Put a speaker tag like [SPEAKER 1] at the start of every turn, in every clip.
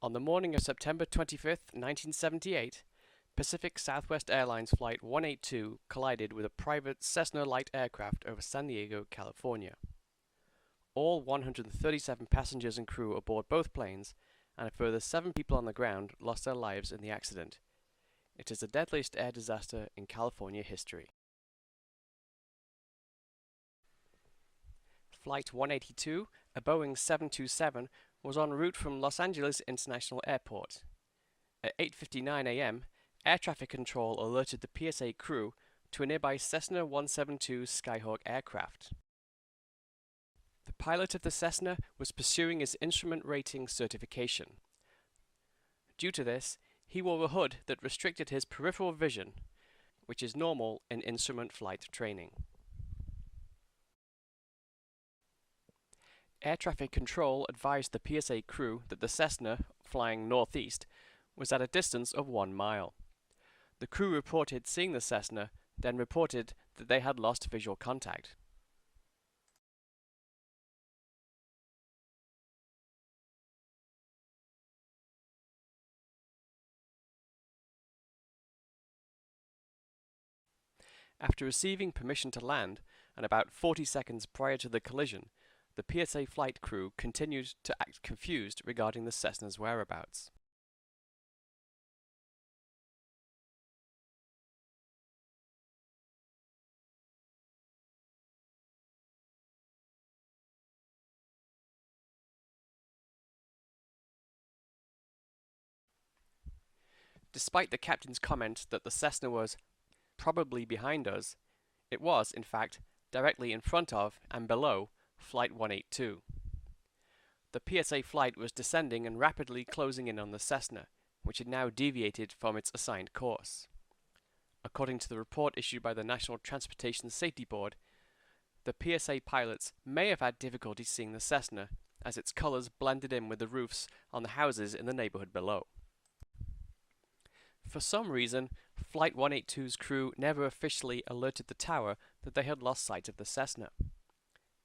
[SPEAKER 1] On the morning of September 25th, 1978, Pacific Southwest Airlines Flight 182 collided with a private Cessna light aircraft over San Diego, California. All 137 passengers and crew aboard both planes, and a further 7 people on the ground lost their lives in the accident. It is the deadliest air disaster in California history. Flight 182, a Boeing 727, was en route from Los Angeles International Airport. At 8:59 a.m., air traffic control alerted the PSA crew to a nearby Cessna 172 Skyhawk aircraft. The pilot of the Cessna was pursuing his instrument rating certification. Due to this, he wore a hood that restricted his peripheral vision, which is normal in instrument flight training. Air traffic control advised the PSA crew that the Cessna, flying northeast, was at a distance of 1 mile. The crew reported seeing the Cessna, then reported that they had lost visual contact. After receiving permission to land, and about 40 seconds prior to the collision, the PSA flight crew continued to act confused regarding the Cessna's whereabouts. Despite the captain's comment that the Cessna was probably behind us, it was, in fact, directly in front of and below Flight 182. The PSA flight was descending and rapidly closing in on the Cessna, which had now deviated from its assigned course. According to the report issued by the National Transportation Safety Board, the PSA pilots may have had difficulty seeing the Cessna, as its colors blended in with the roofs on the houses in the neighborhood below. For some reason, Flight 182's crew never officially alerted the tower that they had lost sight of the Cessna.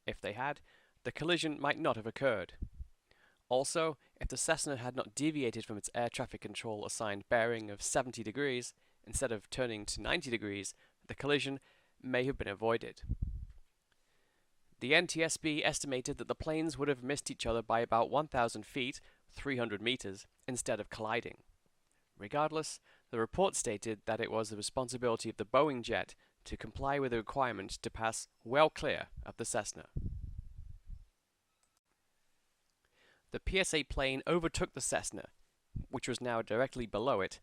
[SPEAKER 1] If they had, the collision might not have occurred. Also, if the Cessna had not deviated from its air traffic control assigned bearing of 70 degrees, instead of turning to 90 degrees, the collision may have been avoided. The NTSB estimated that the planes would have missed each other by about 1,000 feet, 300 meters, instead of colliding. Regardless, the report stated that it was the responsibility of the Boeing jet to comply with the requirement to pass well clear of the Cessna. The PSA plane overtook the Cessna, which was now directly below it,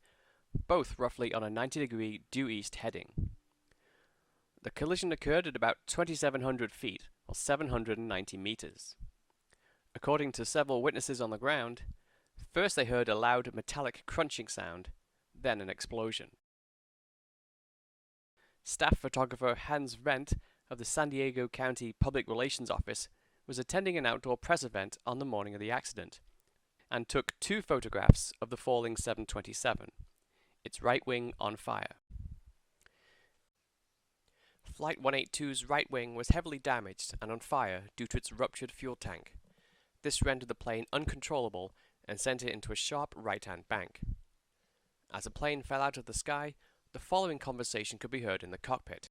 [SPEAKER 1] both roughly on a 90-degree due east heading. The collision occurred at about 2,700 feet, or 790 meters. According to several witnesses on the ground, first they heard a loud metallic crunching sound, then an explosion. Staff photographer Hans Wendt of the San Diego County Public Relations Office was attending an outdoor press event on the morning of the accident, and took 2 photographs of the falling 727, its right wing on fire. Flight 182's right wing was heavily damaged and on fire due to its ruptured fuel tank. This rendered the plane uncontrollable and sent it into a sharp right-hand bank. As the plane fell out of the sky, the following conversation could be heard in the cockpit.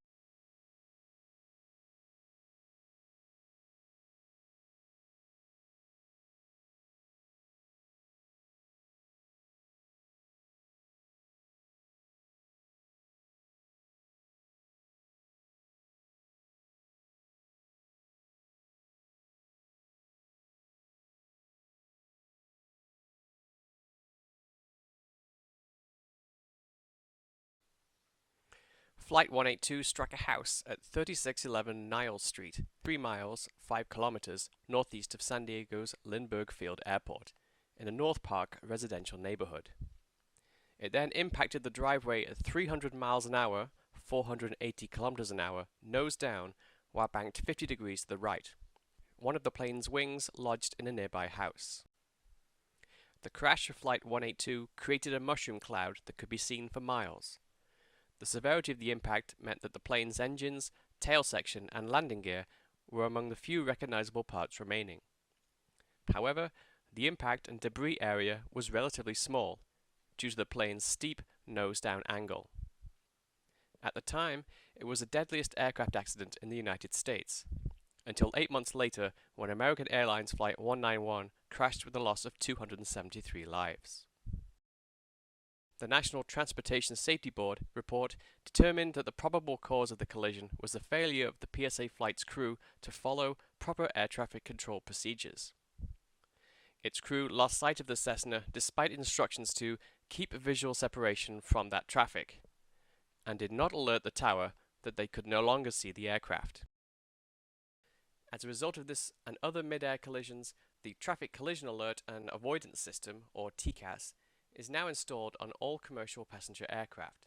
[SPEAKER 1] Flight 182 struck a house at 3611 Niles Street, 3 miles, 5 kilometers northeast of San Diego's Lindbergh Field Airport, in a North Park residential neighborhood. It then impacted the driveway at 300 miles an hour, 480 kilometers an hour, nose down, while banked 50 degrees to the right. One of the plane's wings lodged in a nearby house. The crash of Flight 182 created a mushroom cloud that could be seen for miles. The severity of the impact meant that the plane's engines, tail section, and landing gear were among the few recognizable parts remaining. However, The impact and debris area was relatively small due to the plane's steep nose-down angle. At the time, it was the deadliest aircraft accident in the United States, until 8 months later when American Airlines Flight 191 crashed with a loss of 273 lives. The National Transportation Safety Board report determined that the probable cause of the collision was the failure of the PSA flight's crew to follow proper air traffic control procedures. Its crew lost sight of the Cessna despite instructions to keep visual separation from that traffic, and did not alert the tower that they could no longer see the aircraft. As a result of this and other mid-air collisions, the Traffic Collision Alert and Avoidance System, or TCAS, is now installed on all commercial passenger aircraft.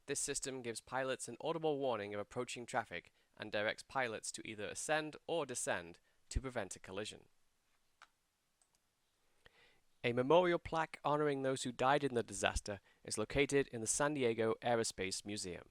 [SPEAKER 1] This system gives pilots an audible warning of approaching traffic and directs pilots to either ascend or descend to prevent a collision. A memorial plaque honoring those who died in the disaster is located in the San Diego Aerospace Museum.